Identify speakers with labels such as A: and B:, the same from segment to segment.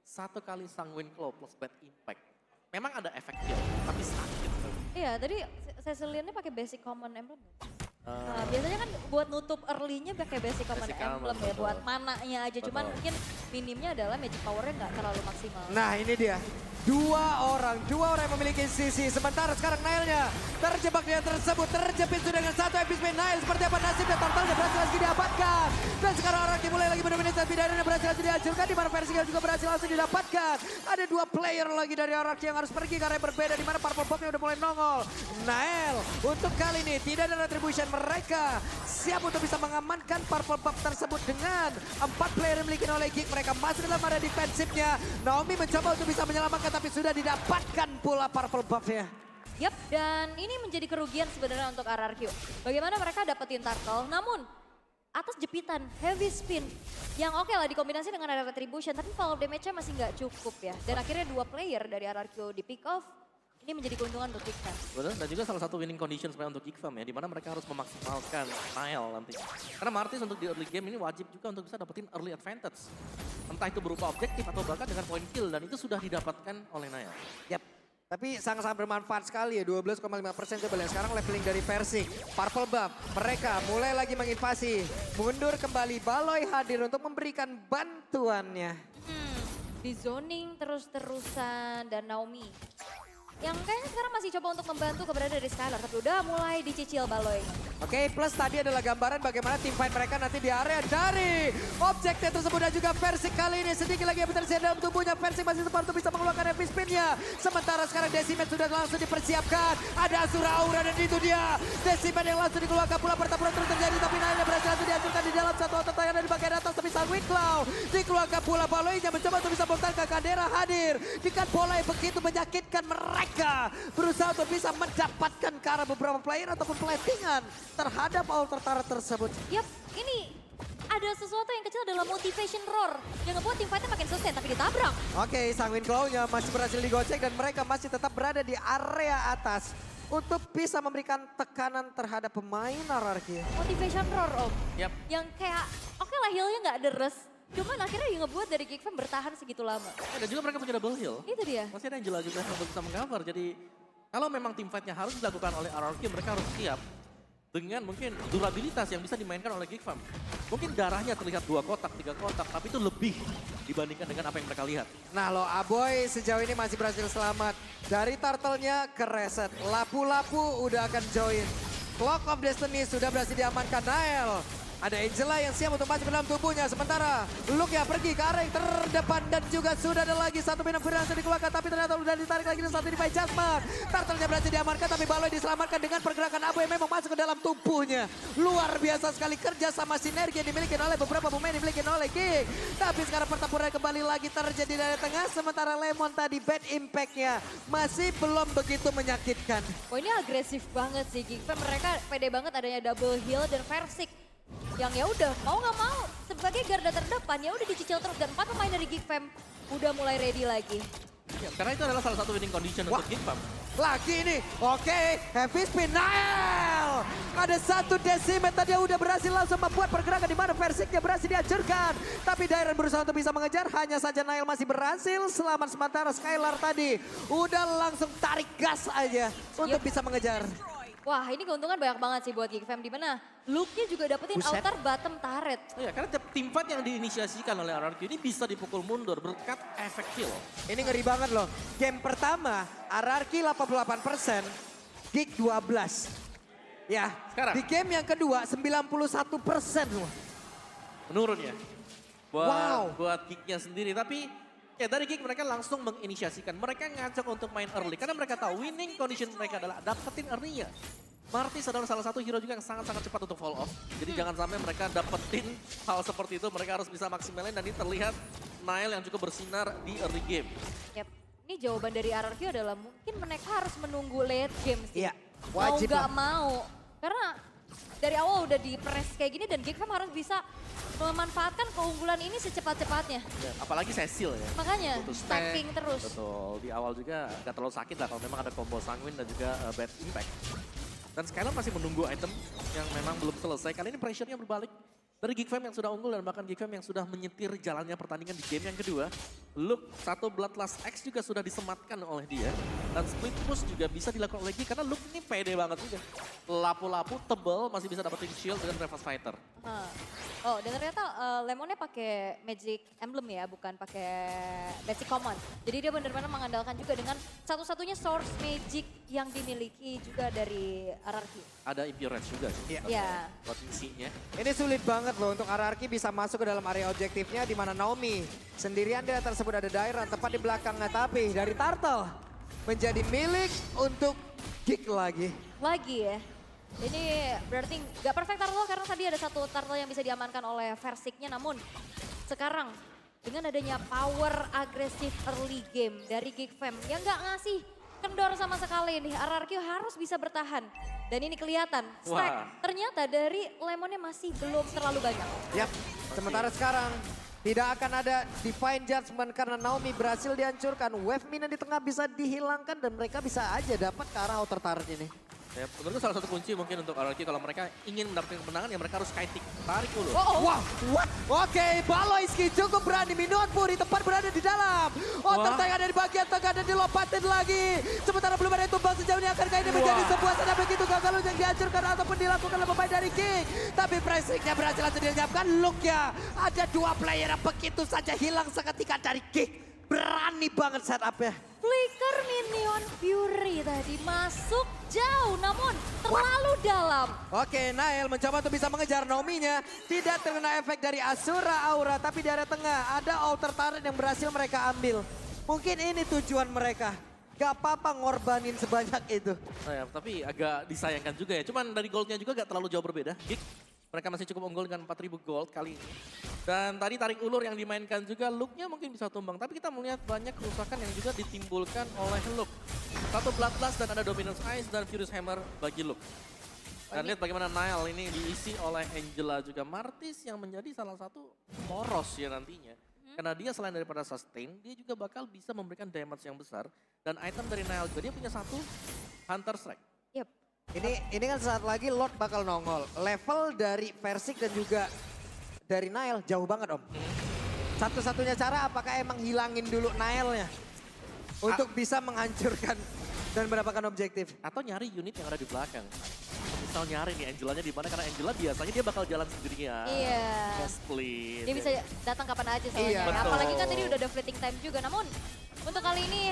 A: satu kali Sanguine Claw plus Bad Impact. Memang ada efeknya, tapi sakit.
B: Iya, tadi Ceciliannya pakai basic common emblem. Nah, biasanya kan buat nutup early-nya pakai basic common emblem ya,
A: betul.
B: buat mananya aja. Cuman mungkin minimnya adalah magic power-nya nggak terlalu maksimal.
C: Nah ini dia, dua orang yang memiliki sisi. Sementara sekarang Nailnya terjebak dengan tersebut, terjepit sudah dengan satu epic spin. Nail seperti apa nasibnya, Turtle berhasil lagi didapatkan. Dan sekarang orang mulai lagi mendominasi, tapi Darren berhasil lagi dihancurkan. Di mana Versigal juga berhasil langsung didapatkan. Ada dua player lagi dari Araki yang harus pergi karena yang berbeda. Di mana Purple Bob-nya udah mulai nongol. Nail untuk kali ini tidak ada retribution, mereka siap untuk bisa mengamankan Purple Bob tersebut dengan 4 player yang dimiliki oleh Geek. Mereka masih dalam area defensifnya. Naomi mencoba untuk bisa menyelamatkan tapi sudah didapatkan pula Purple Buff-nya.
B: Yap, dan ini menjadi kerugian sebenarnya untuk RRQ. Bagaimana mereka dapetin turtle, namun atas jepitan heavy spin yang oke lah dikombinasi dengan ada retribution, tapi fall of damage-nya masih nggak cukup ya. Dan akhirnya dua player dari RRQ di pick off, ini menjadi keuntungan untuk Geek Fam.
A: Betul, dan juga salah satu winning condition sebenarnya untuk Geek Fam ya, di mana mereka harus memaksimalkan Nile nanti. Karena Martis untuk di early game ini wajib juga untuk bisa dapetin early advantage. Entah itu berupa objektif atau bahkan dengan point kill, dan itu sudah didapatkan oleh Nile.
C: Yap. Tapi sangat-sangat bermanfaat sekali ya, 12,5% coba lihat sekarang leveling dari Persik. Purple Buff, mereka mulai lagi menginvasi. Mundur kembali, Baloy hadir untuk memberikan bantuannya.
B: Di zoning terus-terusan dan Naomi. Yang kayaknya sekarang masih coba untuk membantu keberadaan dari Skylar, tapi udah mulai dicicil Baloy.
C: Oke, plus tadi adalah gambaran bagaimana tim fight mereka nanti di area dari objektif tersebut dan juga Persik kali ini sedikit lagi yang tersedia dalam tubuhnya. Persik masih sempat untuk bisa mengeluarkan heavy spin-nya. Sementara sekarang Decimate sudah langsung dipersiapkan. Ada Asura Aura dan itu dia. Decimate yang langsung dikeluarkan pula, pertempuran terus terjadi tapi Nailnya berhasil langsung dihancurkan di dalam satu otot yang dari bagian atas. Tapi Sanguine Claw dikeluarkan pula, Baloy-nya mencoba untuk bisa membongkar. Kadera hadir dengan bola yang begitu menyakitkan mereka. Berusaha untuk bisa mendapatkan ke arah beberapa player ataupun platingan terhadap altar turret tersebut.
B: Yap, ini ada sesuatu yang kecil adalah motivation roar yang ngebuat tim fightnya makin sustain tapi ditabrak.
C: Oke, Sanguine Claw-nya masih berhasil digocek dan mereka masih tetap berada di area atas untuk bisa memberikan tekanan terhadap pemain RRQ.
B: Motivation roar om,
A: Yap.
B: yang kayak oke lah healnya nggak deres, cuman akhirnya yang ngebuat dari Geek Fam bertahan segitu lama.
A: Dan juga mereka punya double heal.
B: Itu dia.
A: Masih ada Angela juga untuk bisa meng-cover. Jadi kalau memang tim fight-nya harus dilakukan oleh RRQ, mereka harus siap dengan mungkin durabilitas yang bisa dimainkan oleh Geek Fam. Mungkin darahnya terlihat 2 kotak, 3 kotak, tapi itu lebih dibandingkan dengan apa yang mereka lihat.
C: Nah lo Aboy sejauh ini masih berhasil selamat. Dari turtle-nya ke reset. Lapu-lapu udah akan join. Clock of Destiny sudah berhasil diamankan Nael. Ada Angela yang siap untuk masuk ke dalam tubuhnya. Sementara Luke ya pergi ke arah yang terdepan. Dan juga sudah ada lagi satu minum Firans yang dikeluarkan. Tapi ternyata udah ditarik lagi dan satu di by Jasmine. Turtle-nya berhasil diamankan tapi Baloy diselamatkan dengan pergerakan Abu yang memang masuk ke dalam tubuhnya. Luar biasa sekali kerja sama sinergi yang dimiliki oleh beberapa pemain yang dimiliki oleh Geek. Tapi sekarang pertempuran kembali lagi terjadi dari tengah. Sementara Lemon tadi bad impact-nya masih belum begitu menyakitkan.
B: Wah ini agresif banget sih Geek Fam, mereka pede banget adanya double heal dan Versik. Yang ya udah mau nggak mau sebagai garda terdepan ya udah dicicil terus dan 4 pemain dari Geek Fam udah mulai ready lagi.
A: Ya, karena itu adalah salah satu winning condition untuk Geek Fam.
C: Lagi ini, oke, heavy spin, Nail! Ada satu Decimate tadi yang udah berhasil langsung membuat pergerakan di mana Versiknya berhasil dihancurkan. Tapi Dairen berusaha untuk bisa mengejar, hanya saja Nail masih berhasil selamat. Sementara Skylar tadi udah langsung tarik gas aja untuk bisa mengejar.
B: Wah ini keuntungan banyak banget sih buat Geek Fam, dimana Luke-nya juga dapetin
C: Buset.
B: outer bottom turret.
A: Iya, karena tim fight yang diinisiasikan oleh RRQ ini bisa dipukul mundur berkat efek kill.
C: Ini ngeri banget loh. Game pertama, RRQ 88%, Geek 12. Ya,
A: Sekarang?
C: di game yang kedua 91% loh.
A: Menurun ya. Buat,
C: Wow.
A: buat Geek-nya sendiri. Tapi ya dari Geek mereka langsung menginisiasikan. Mereka ngajak untuk main early. Karena mereka tahu winning condition mereka adalah dapetin early-nya. Martis adalah salah satu hero juga yang sangat-sangat cepat untuk fall off. Jadi jangan sampai mereka dapetin hal seperti itu. Mereka harus bisa maksimalin dan ini terlihat Nile yang cukup bersinar di early game.
B: Yap. Ini jawaban dari RRQ adalah mungkin mereka harus menunggu late game sih.
C: Iya,
B: Mau
C: wajib
B: nggak
C: lah.
B: mau. Karena dari awal udah di press kayak gini dan Geek Fam harus bisa memanfaatkan keunggulan ini secepat-cepatnya.
A: Ya, apalagi Cecil ya.
B: Makanya
A: Butuh stack.
B: stacking terus.
A: Betul, di awal juga gak terlalu sakit lah kalau memang ada combo Sanguine dan juga Bad Impact. Dan Skylar masih menunggu item yang memang belum selesai. Kali ini pressure-nya berbalik. Dari Geekfam yang sudah unggul dan bahkan Geekfam yang sudah menyetir jalannya pertandingan di game yang kedua. Look, satu Bloodlust X juga sudah disematkan oleh dia. Dan split push juga bisa dilakukan oleh Geek karena Look ini pede banget juga. Lapu-lapu tebel masih bisa dapetin shield dengan Reverse Fighter.
B: Oh, dan ternyata Lemonnya pakai Magic Emblem ya, bukan pakai Basic Command. Jadi dia benar-benar mengandalkan juga dengan satu-satunya source Magic yang dimiliki juga dari RRQ.
A: Ada Impurage juga sih.
B: Iya.
A: Buat misinya.
C: Ini sulit banget loh untuk RRQ bisa masuk ke dalam area objektifnya di mana Naomi sendirian dia tersebut ada Dairon tepat di belakangnya, tapi dari Turtle menjadi milik untuk Geek lagi.
B: Lagi ya. Ini berarti nggak perfect Turtle karena tadi ada satu Turtle yang bisa diamankan oleh Versiknya, namun sekarang dengan adanya power agresif early game dari Geekfam yang nggak ngasih kendor sama sekali nih, RRQ harus bisa bertahan. Dan ini kelihatan, stack ternyata dari Lemonnya masih belum terlalu banyak.
C: Yap, sementara sekarang tidak akan ada Divine Judgment karena Naomi berhasil dihancurkan. Wave minion di tengah bisa dihilangkan dan mereka bisa aja dapat ke arah outer turret ini.
A: Ya, menurutku salah satu kunci mungkin untuk RRQ kalau mereka ingin mendapatkan kemenangan ya mereka harus kiting. Tarik dulu.
C: Wah, what? Oke, Baloyski cukup berani. Minion Puri tepat berada di dalam. Outer tank ada di bagian tengah dan dilompatin lagi. Sementara belum ada tumbang sejauh ini, akankah ini menjadi sebuah sana begitu gagal yang dihancurkan ataupun dilakukan lebih baik dari King. Tapi Pressiknya berhasil langsung dilenyapkan. Look ya, ada dua player yang begitu saja hilang seketika dari King. Berani banget setupnya.
B: Flicker Minion Fury tadi masuk jauh namun terlalu dalam.
C: Oke, Nael mencoba untuk bisa mengejar Naomi-nya. Tidak terkena efek dari Asura Aura, tapi di area tengah ada outer turret yang berhasil mereka ambil. Mungkin ini tujuan mereka. Gak apa-apa ngorbanin sebanyak itu.
A: Nah, ya, tapi agak disayangkan juga ya. Cuman dari goldnya juga gak terlalu jauh berbeda. Geek, mereka masih cukup unggul dengan 4.000 gold kali ini. Dan tadi tarik ulur yang dimainkan juga, Look-nya mungkin bisa tumbang. Tapi kita melihat banyak kerusakan yang juga ditimbulkan oleh Look. Satu Bloodlust dan ada Dominance Ice dan Furious Hammer bagi Look. Dan lihat bagaimana Nile ini diisi oleh Angela juga. Martis yang menjadi salah satu poros ya nantinya. Karena dia selain daripada sustain, dia juga bakal bisa memberikan damage yang besar. Dan item dari Nile juga, dia punya satu Hunter Strike.
B: Yep.
C: Ini kan saat lagi Lord bakal nongol. Level dari Versik dan juga dari Nile jauh banget Om. Satu-satunya cara apakah emang hilangin dulu Nile-nya. Untuk bisa menghancurkan dan mendapatkan objektif.
A: Atau nyari unit yang ada di belakang. Misal nyari nih Angelanya di mana, karena Angela biasanya dia bakal jalan sendirian.
B: Iya.
A: Split.
B: Dia bisa datang kapan aja soalnya.
C: Iya,
A: betul.
B: Apalagi kan tadi udah ada fleeting time juga. Namun untuk kali ini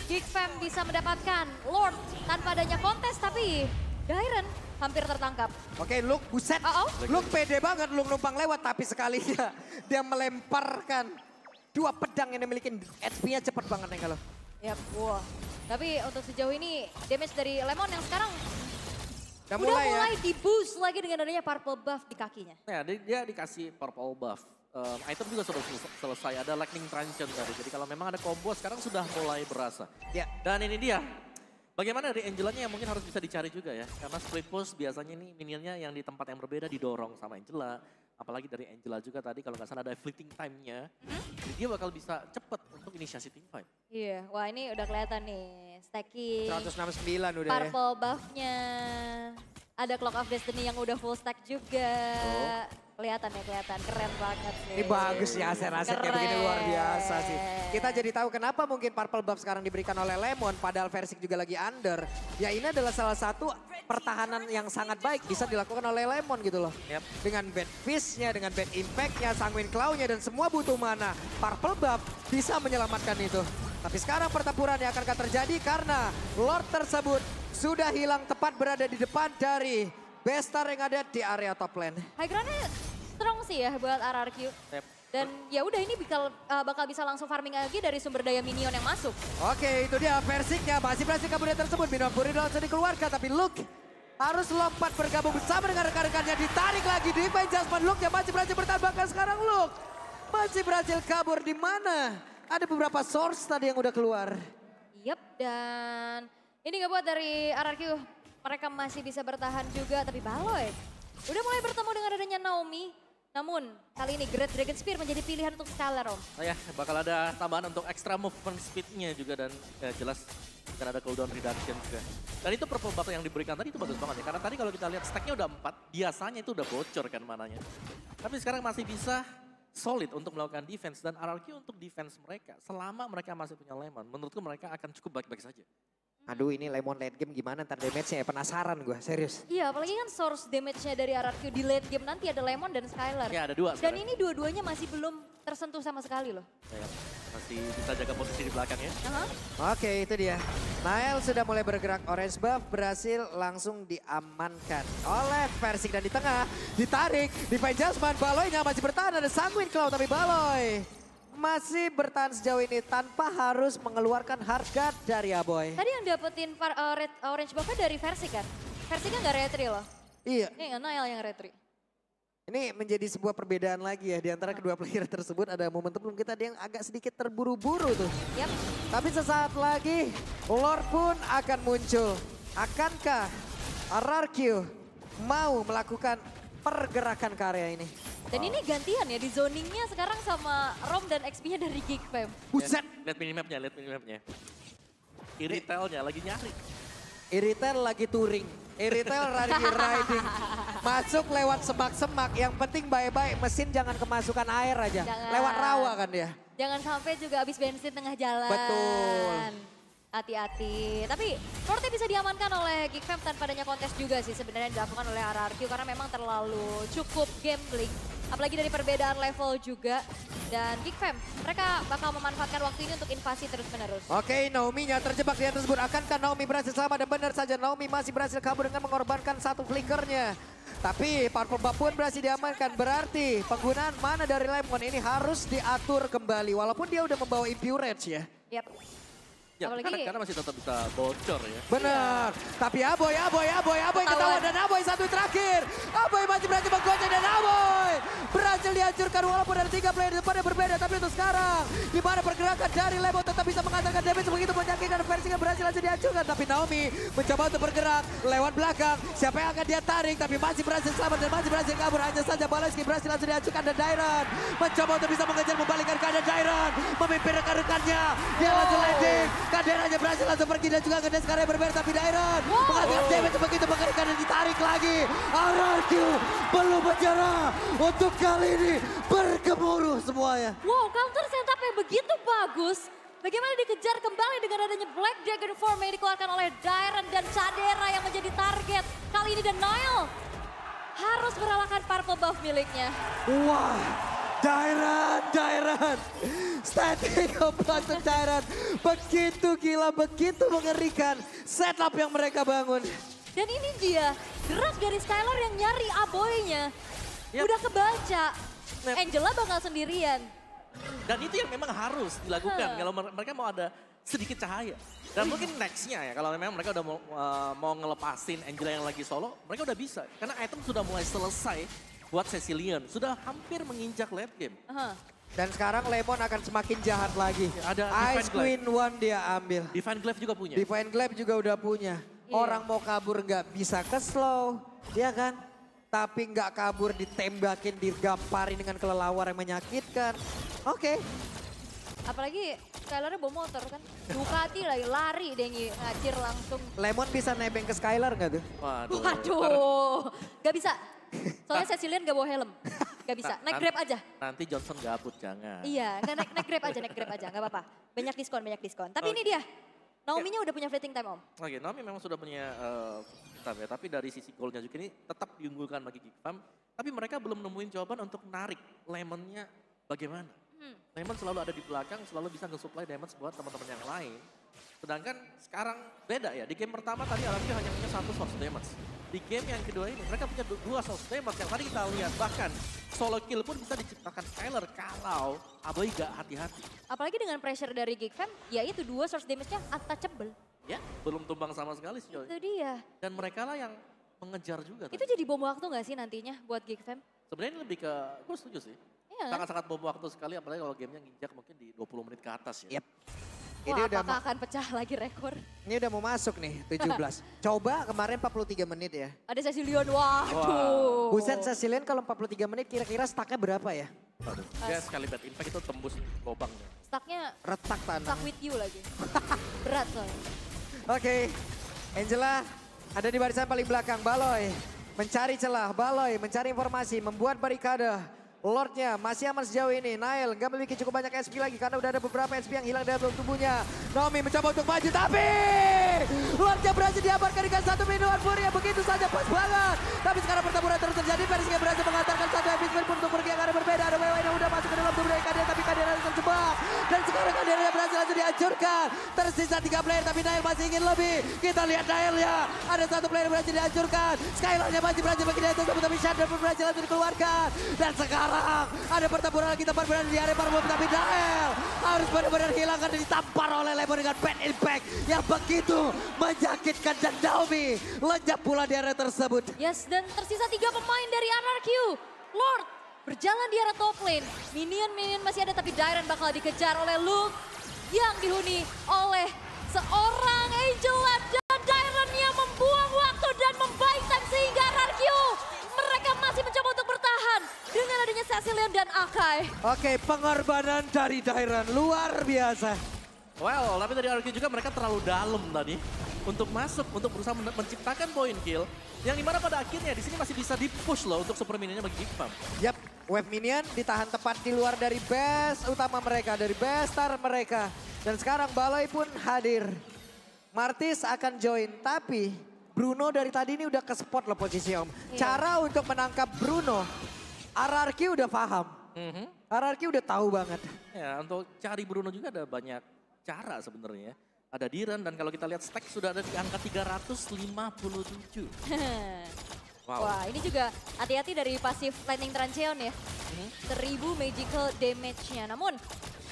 B: Geekfam bisa mendapatkan Lord tanpa adanya kontes, tapi Dairon hampir tertangkap.
C: Oke, Luke buset. Luke pede banget, Luke numpang lewat. Tapi sekalinya dia melemparkan dua pedang yang dimiliki. HP-nya cepet banget nih kalau.
B: Yap, wah. Tapi untuk sejauh ini damage dari Lemon yang sekarang
C: Udah
B: udah
C: mulai
B: mulai di-boost lagi dengan adanya purple buff di kakinya.
A: Nah, dia dikasih purple buff. Item juga sudah selesai, ada lightning truncheon tadi. Jadi kalau memang ada combo sekarang sudah mulai berasa.
C: Ya.
A: Dan ini dia. Bagaimana dari Angelanya yang mungkin harus bisa dicari juga ya. Karena split push biasanya nih minionnya yang di tempat yang berbeda didorong sama Angela. Apalagi dari Angela juga tadi kalau nggak salah ada fleeting time-nya. Jadi dia bakal bisa cepet untuk inisiasi team fight.
B: Iya, wah ini udah kelihatan nih. Stacking,
C: 169 udah ya.
B: purple buff-nya. Ada Clock of Destiny yang udah full stack juga. Kelihatan ya, kelihatan. Keren banget sih.
C: Ini bagus ya aset-aset kayak begini luar biasa sih. Kita jadi tahu kenapa mungkin purple buff sekarang diberikan oleh Lemon padahal Versik juga lagi under. Ya ini adalah salah satu pertahanan yang sangat baik bisa dilakukan oleh Lemon gitu loh.
A: Yep.
C: Dengan bad fist-nya, dengan bad impact-nya, sanguine claw-nya dan semua butuh mana. Purple buff bisa menyelamatkan itu. Tapi sekarang pertempuran yang akan terjadi karena Lord tersebut sudah hilang tepat berada di depan dari Bestar yang ada di area top lane.
B: High ground-nya strong sih ya buat RRQ.
A: Yep.
B: Dan ya udah ini bakal bisa langsung farming lagi dari sumber daya minion yang masuk.
C: Oke, itu dia Versiknya. Masih berhasil kabur tersebut. Minion Puri langsung dikeluarkan. Tapi Luke harus lompat bergabung bersama dengan rekan-rekannya. Ditarik lagi Divine Judgment. Luke yang masih berhasil bertahan. Bahkan sekarang Luke masih berhasil kabur. Di mana ada beberapa source tadi yang udah keluar.
B: Yap, dan ini nggak buat dari RRQ. Mereka masih bisa bertahan juga, tapi Baloy udah mulai bertemu dengan adanya Naomi. Namun kali ini Great Dragon Spear menjadi pilihan untuk Scalar Om.
A: Nah ya, bakal ada tambahan untuk extra movement speed-nya juga dan jelas Dan ada cooldown reduction juga. Dan itu purple buff yang diberikan tadi itu bagus banget ya. Karena tadi kalau kita lihat stacknya udah 4, biasanya itu udah bocor kan mananya. Tapi sekarang masih bisa solid untuk melakukan defense. Dan RRQ untuk defense mereka, selama mereka masih punya Lemon, menurutku mereka akan cukup baik-baik saja.
C: Aduh ini Lemon late game gimana ntar damage-nya ya, penasaran gue, serius.
B: Iya, apalagi kan source damage-nya dari RRQ di late game nanti ada Lemon dan Skylar.
A: Ya ada 2
B: Dan
A: sekarang.
B: ini dua-duanya masih belum tersentuh sama sekali loh.
A: Ya, masih bisa jaga posisi di belakang ya.
C: Oke itu dia. Nael sudah mulai bergerak, orange buff berhasil langsung diamankan oleh Versik dan di tengah ditarik, Divine Judgment, Baloy-nya masih bertahan, ada Sanguine Claw tapi Baloy masih bertahan sejauh ini tanpa harus mengeluarkan harga dari Aboy.
B: Tadi yang dapetin orange buff-nya dari Versik kan? Versiknya nggak retry loh.
C: Iya.
B: Ini Nael yang retry.
C: Ini menjadi sebuah perbedaan lagi ya di antara kedua player tersebut. Ada momentum kita ada yang agak sedikit terburu-buru tuh.
B: Yap.
C: Tapi sesaat lagi Lord pun akan muncul. Akankah RRQ mau melakukan pergerakan ke area ini?
B: Dan ini gantian ya di zoningnya sekarang sama Rom dan XP-nya dari Geek Fam.
C: Buset.
A: Lihat minimapnya. Iritelnya lagi nyari.
C: Iritel lagi touring. Iritel lagi riding. Masuk lewat semak-semak. Yang penting baik-baik mesin jangan kemasukan air aja.
B: Jangan.
C: Lewat rawa kan dia.
B: Jangan sampai juga habis bensin tengah jalan.
C: Betul.
B: Hati-hati. Tapi Forte bisa diamankan oleh Geek Fam tanpa adanya kontes juga sih sebenarnya dilakukan oleh RRQ karena memang terlalu cukup gambling. Apalagi dari perbedaan level juga. Dan Geek Fam, mereka bakal memanfaatkan waktu ini untuk invasi terus-menerus.
C: Oke, Naomi-nya terjebak di atas tersebut. Akankah Naomi berhasil selamat? Dan benar saja Naomi masih berhasil kabur dengan mengorbankan satu flickernya. Tapi Powerful Buff pun berhasil diamankan. Berarti penggunaan mana dari Lemon ini harus diatur kembali. Walaupun dia udah membawa Impure Rage ya.
B: Yap.
A: Ya,
B: Apalagi-
A: karena masih tetap bisa bocor ya.
C: Benar. Tapi Aboy ketahuan dan Aboy satu terakhir. Aboy masih berhasil menggocek dan Aboy berhasil dihancurkan walaupun ada 3 player di depannya berbeda. Tapi untuk sekarang di mana pergerakan dari Lemon tetap bisa mengantarkan damage begitu menyakitkan versi yang berhasil langsung dihancurkan. Tapi Naomi mencoba untuk bergerak lewat belakang. Siapa yang akan dia tarik tapi masih berhasil selamat dan masih berhasil kabur. Hanya saja Baleski berhasil langsung dihancurkan dan Dairon mencoba untuk bisa mengejar membalikkan keadaan Dairon. Memimpin rekan-rekannya. Dia langsung landing. Kaderanya berhasil langsung pergi dan juga Kader sekarang berbeda tapi Dairon menghasilkan damage begitu mengerikan dan ditarik lagi. RRQ belum menyerah untuk kali ini bergemuruh semuanya.
B: Wow, counter setup yang begitu bagus. Bagaimana dikejar kembali dengan adanya Black Dragon Form yang dikeluarkan oleh Dairon dan Cadera yang menjadi target. Kali ini dan Nael harus merelakan purple buff miliknya.
C: Wah, Dairon, static untuk Dairon, begitu gila, begitu mengerikan setup yang mereka bangun.
B: Dan ini dia, gerak dari Skylar yang nyari Aboy-nya.
A: Yap.
B: Udah kebaca,
A: Yap.
B: Angela bakal sendirian.
A: Dan itu yang memang harus dilakukan kalau mereka mau ada sedikit cahaya. Dan mungkin nextnya ya, kalau memang mereka udah mau ngelepasin Angela yang lagi solo, mereka udah bisa. Karena item sudah mulai selesai buat Cecilion. Sudah hampir menginjak late game.
C: Dan sekarang Lemon akan semakin jahat lagi.
A: Ada
C: Ice
A: Divine
C: Queen One dia ambil.
A: Divine Glaive juga punya.
C: Divine Glaive juga udah punya.
B: Iya.
C: Orang mau kabur nggak bisa ke slow, ya kan? Tapi nggak kabur ditembakin, digamparin dengan kelelawar yang menyakitkan. Oke.
B: Apalagi Skylarnya bawa motor kan. Ducati lagi, lari deh ngacir langsung.
C: Lemon bisa nebeng ke Skylar nggak tuh?
A: Waduh.
B: Waduh, gak bisa. Soalnya Cecilian gak bawa helm. Gak bisa, naik Grab aja.
A: Nanti Johnson gabut, jangan.
B: Iya, nggak naik Grab aja, gak apa-apa. Banyak diskon. Tapi ini dia, Naomi-nya udah punya fleeting time om.
A: Oke, Naomi memang sudah punya time ya, tapi dari sisi goalnya juga ini tetap diunggulkan bagi Geek Fam. Tapi mereka belum nemuin jawaban untuk narik Lemonnya bagaimana. Lemon selalu ada di belakang, selalu bisa nge-supply damage buat teman-teman yang lain. Sedangkan sekarang beda ya, di game pertama tadi RRQ hanya punya 1 source damage. Di game yang kedua ini mereka punya 2 source damage yang tadi kita lihat. Bahkan solo kill pun bisa diciptakan Skylar kalau Aboy gak hati-hati.
B: Apalagi dengan pressure dari Geek Fam, ya itu 2 source damage-nya untouchable.
A: Ya, belum tumbang sama sekali sih Joy.
B: Itu dia.
A: Dan mereka lah yang mengejar juga.
B: Itu jadi bom waktu gak sih nantinya buat Geek Fam?
A: Sebenarnya ini lebih ke, gue setuju sih.
B: Iya.
A: Sangat-sangat bom waktu sekali, apalagi kalau gamenya nginjak mungkin di 20 menit ke atas ya.
C: Yep.
B: Wah, apakah akan pecah lagi rekor?
C: Ini udah mau masuk nih, 17. Coba kemarin 43 menit ya.
B: Ada Cecilion, waduh.
C: Buset Cecilion kalau 43 menit kira-kira stacknya berapa ya?
A: Waduh, dia sekali bad impact itu tembus lubangnya.
B: Stucknya
C: Retak tanah.
B: stuck with you lagi. Berat soalnya.
C: Oke, Angela ada di barisan paling belakang. Baloy mencari celah, Baloy mencari informasi, membuat barikade. Lordnya masih aman sejauh ini. Nail nggak memiliki cukup banyak SP lagi karena udah ada beberapa SP yang hilang dari tubuhnya. Nomi mencoba untuk maju tapi Lordnya berhasil diabarkan dengan satu minuman Fury yang begitu saja pas banget. Tapi sekarang pertempuran terus terjadi. Versi berhasil mengantarkan satu epic spin untuk pergi yang ada berbeda. Ada WW yang udah masuk ke dalam tubuh dari Kadir tapi Kadir harus terjebak. Dan sekarang Kadir berhasil langsung dihancurkan. Tersisa 3 player tapi Nail masih ingin lebih. Kita lihat Nail ya. Ada satu player yang berhasil dihancurkan. Skylarnya masih berhasil bagi dia itu tapi Shadow pun berhasil langsung dikeluarkan. Dan sekarang ada pertempuran lagi tempat berada di area Marmum tapi Nael harus benar-benar hilangkan dan ditampar oleh Lemon dengan bad impact yang begitu menyakitkan dan Naomi lenyap pula di area tersebut.
B: Yes, dan tersisa 3 pemain dari RRQ. Lord berjalan di area top lane. Minion masih ada tapi Dairon bakal dikejar oleh Luke yang dihuni oleh seorang Angela dan Dairon yang membuang waktu dan membuy time sehingga RRQ mereka masih mencoba untuk bertahan dengan adanya Cecilion dan Akai.
C: Oke, pengorbanan dari Dairon luar biasa.
A: Well, tapi dari RRQ juga mereka terlalu dalam tadi untuk masuk, untuk berusaha menciptakan point kill. Yang dimana pada akhirnya di sini masih bisa di-push loh untuk super minionnya bagi Gigfam.
C: Yap, wave minion ditahan tepat di luar dari base utama mereka, dari base star mereka. Dan sekarang Baloy pun hadir. Martis akan join, tapi Bruno dari tadi ini udah ke spot loh posisi Om. Cara untuk menangkap Bruno, RRQ udah paham. RRQ udah tahu banget.
A: Ya, untuk cari Bruno juga ada banyak cara sebenarnya. Ada Diren dan kalau kita lihat stack sudah ada di angka 357. Wow.
B: Wah, ini juga hati-hati dari pasif Lightning Trancheon ya. 1000 magical damage-nya. Namun,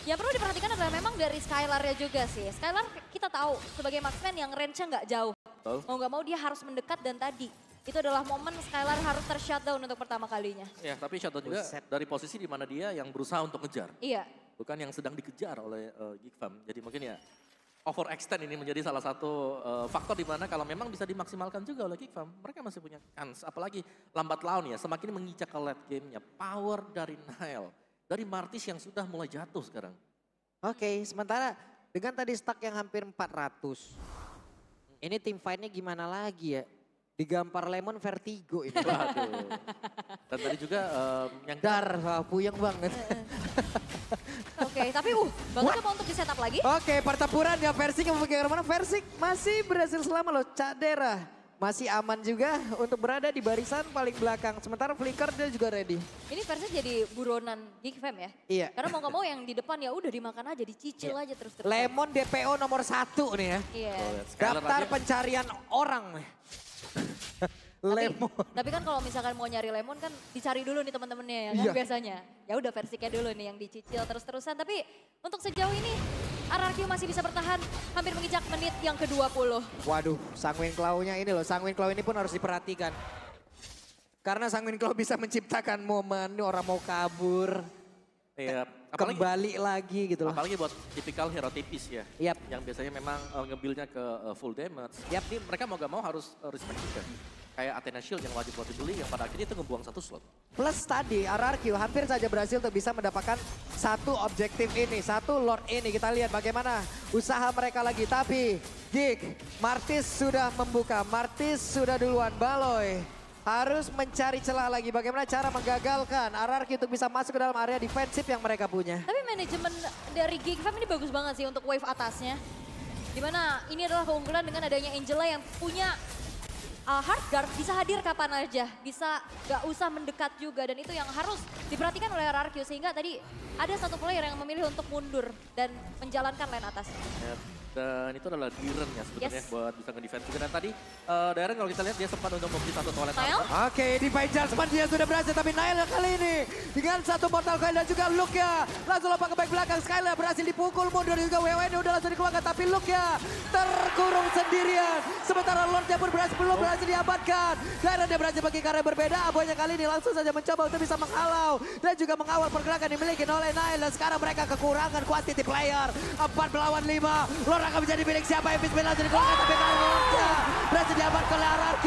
B: yang perlu diperhatikan adalah memang dari Skylar-nya juga sih. Skylar kita tahu sebagai marksman yang range-nya nggak jauh.
A: Betul.
B: Mau nggak mau dia harus mendekat dan tadi itu adalah momen Skylar harus ter-shutdown untuk pertama kalinya.
A: Ya, tapi shutdown juga dari posisi di mana dia yang berusaha untuk ngejar.
B: Iya.
A: Bukan yang sedang dikejar oleh Gigfam. Jadi mungkin ya overextend ini menjadi salah satu faktor di mana kalau memang bisa dimaksimalkan juga oleh Gigfam, mereka masih punya chance. Apalagi lambat laun ya, semakin mengicak ke late game-nya. Power dari Nail, dari Martis yang sudah mulai jatuh sekarang.
C: Oke, sementara dengan tadi stack yang hampir 400. Ini tim fight-nya gimana lagi ya? Digampar Lemon vertigo ini.
A: Waduh. Dan tadi juga yang
C: Puyeng banget.
B: Oke, tapi bagus coba untuk di-setup lagi.
C: Oke, pertempuran ya Versik yang memiliki mana? Versik masih berhasil selamat loh. Cadera masih aman juga untuk berada di barisan paling belakang. Sementara Flicker dia juga ready.
B: Ini versi jadi buronan Gigfam ya?
C: Iya.
B: Karena mau nggak mau yang di depan ya udah dimakan aja, dicicil aja terus-terus.
C: Lemon DPO nomor 1 nih ya.
B: Iya.
C: Daftar pencarian orang. Lemon.
B: Tapi kan kalau misalkan mau nyari Lemon kan dicari dulu nih teman-temannya ya kan biasanya. Ya udah versiknya dulu nih yang dicicil terus-terusan. Tapi untuk sejauh ini RRQ masih bisa bertahan hampir menginjak menit yang ke-20.
C: Waduh, Sanguine Claw-nya ini loh. Sanguine Claw ini pun harus diperhatikan. Karena Sanguine Claw bisa menciptakan momen orang mau kabur.
A: Iya,
C: Kembali lagi gitu loh.
A: Apalagi buat tipikal hero tipis ya.
C: Yap.
A: Yang biasanya memang nge-build-nya ke full damage.
C: Yap.
A: Jadi mereka mau gak mau harus respect juga. Kayak Athena Shield yang wajib buat dibeli yang pada akhirnya itu ngebuang 1 slot.
C: Plus tadi RRQ hampir saja berhasil untuk bisa mendapatkan satu objektif ini, satu Lord ini. Kita lihat bagaimana usaha mereka lagi. Tapi Gig, Martis sudah membuka, Martis sudah duluan. Baloy harus mencari celah lagi. Bagaimana cara menggagalkan RRQ untuk bisa masuk ke dalam area defensif yang mereka punya.
B: Tapi manajemen dari Gigfam ini bagus banget sih untuk wave atasnya. Dimana ini adalah keunggulan dengan adanya Angela yang punya hard guard bisa hadir kapan aja, bisa gak usah mendekat juga dan itu yang harus diperhatikan oleh RRQ sehingga tadi ada satu player yang memilih untuk mundur dan menjalankan lane atas.
A: Ya, dan itu adalah Diren ya sebenarnya buat bisa nge-defense juga. Dan tadi Diren kalau kita lihat dia sempat untuk membeli satu toilet.
C: Oke, Divine Judgment dia sudah berhasil tapi Nail kali ini dengan satu Mortal Coil dan juga Luke ya. Langsung lompat ke back belakang, Skylar berhasil dipukul mundur juga WWN udah langsung dikeluarkan tapi Luke ya terkurung sendirian. Sementara Lordnya pun belum berhasil diamankan. Diren dia berhasil bagi karya berbeda, Aboynya kali ini langsung saja mencoba untuk bisa menghalau dan juga mengawal pergerakan dimiliki oleh Nail dan sekarang mereka kekurangan quantity player. 4 melawan 5. Lord akan menjadi milik siapa? Epic Spin langsung dikeluarkan tapi karena Lordnya berhasil diamankan oleh RRQ.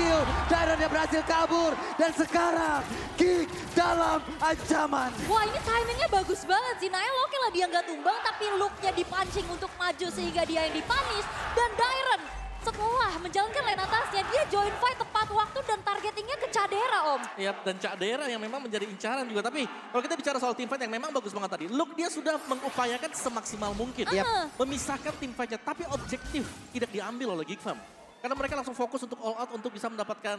C: Diren dia berhasil kabur dan sekarang Gig dalam ancaman.
B: Wah ini timingnya bagus banget sih. Nail oke lah dia nggak tumbang tapi Luke-nya dipancing untuk maju sehingga dia yang dipunish. Dan Diren setelah menjalankan lane atasnya, dia join fight tepat waktu dan targetingnya ke Cadera, Om.
A: Iya, dan Cak Dera yang memang menjadi incaran juga. Tapi kalau kita bicara soal teamfight yang memang bagus banget tadi. Look, dia sudah mengupayakan semaksimal mungkin. Memisahkan teamfightnya, tapi objektif tidak diambil oleh Geek Fam. Karena mereka langsung fokus untuk all out untuk bisa mendapatkan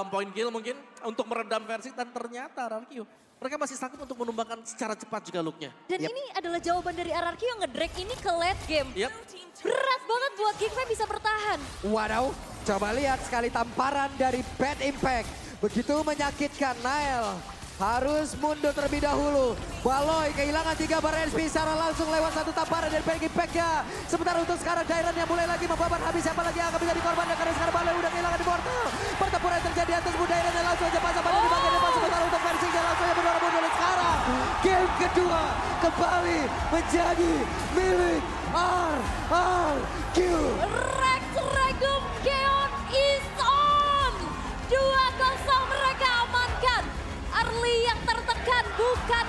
A: point kill mungkin. Untuk meredam versi dan ternyata RRQ. Mereka masih sanggup untuk menumbangkan secara cepat juga looknya.
B: Dan ini adalah jawaban dari RRQ yang nge-drag ini ke late game.
A: Yep.
B: Berat banget buat Geek Fam bisa bertahan.
C: Waduh, coba lihat sekali tamparan dari Bad Impact. Begitu menyakitkan, Nael harus mundur terlebih dahulu. Baloy kehilangan 3 bar HP secara langsung lewat satu tamparan dari Bad Impact-nya. Sementara untuk sekarang Dairon yang mulai lagi membabar habis, siapa lagi yang akan bisa dikorbankan karena sekarang Baloy udah kehilangan di portal. Pertempuran yang terjadi atas Dairon dan langsung aja pasang pada di bagian depan. Sementara untuk versinya langsung aja berdua mundur dan sekarang game kedua kembali menjadi milik RRQ.
B: Rex Regum Keon is on. 2-0 mereka amankan. Early yang tertekan bukan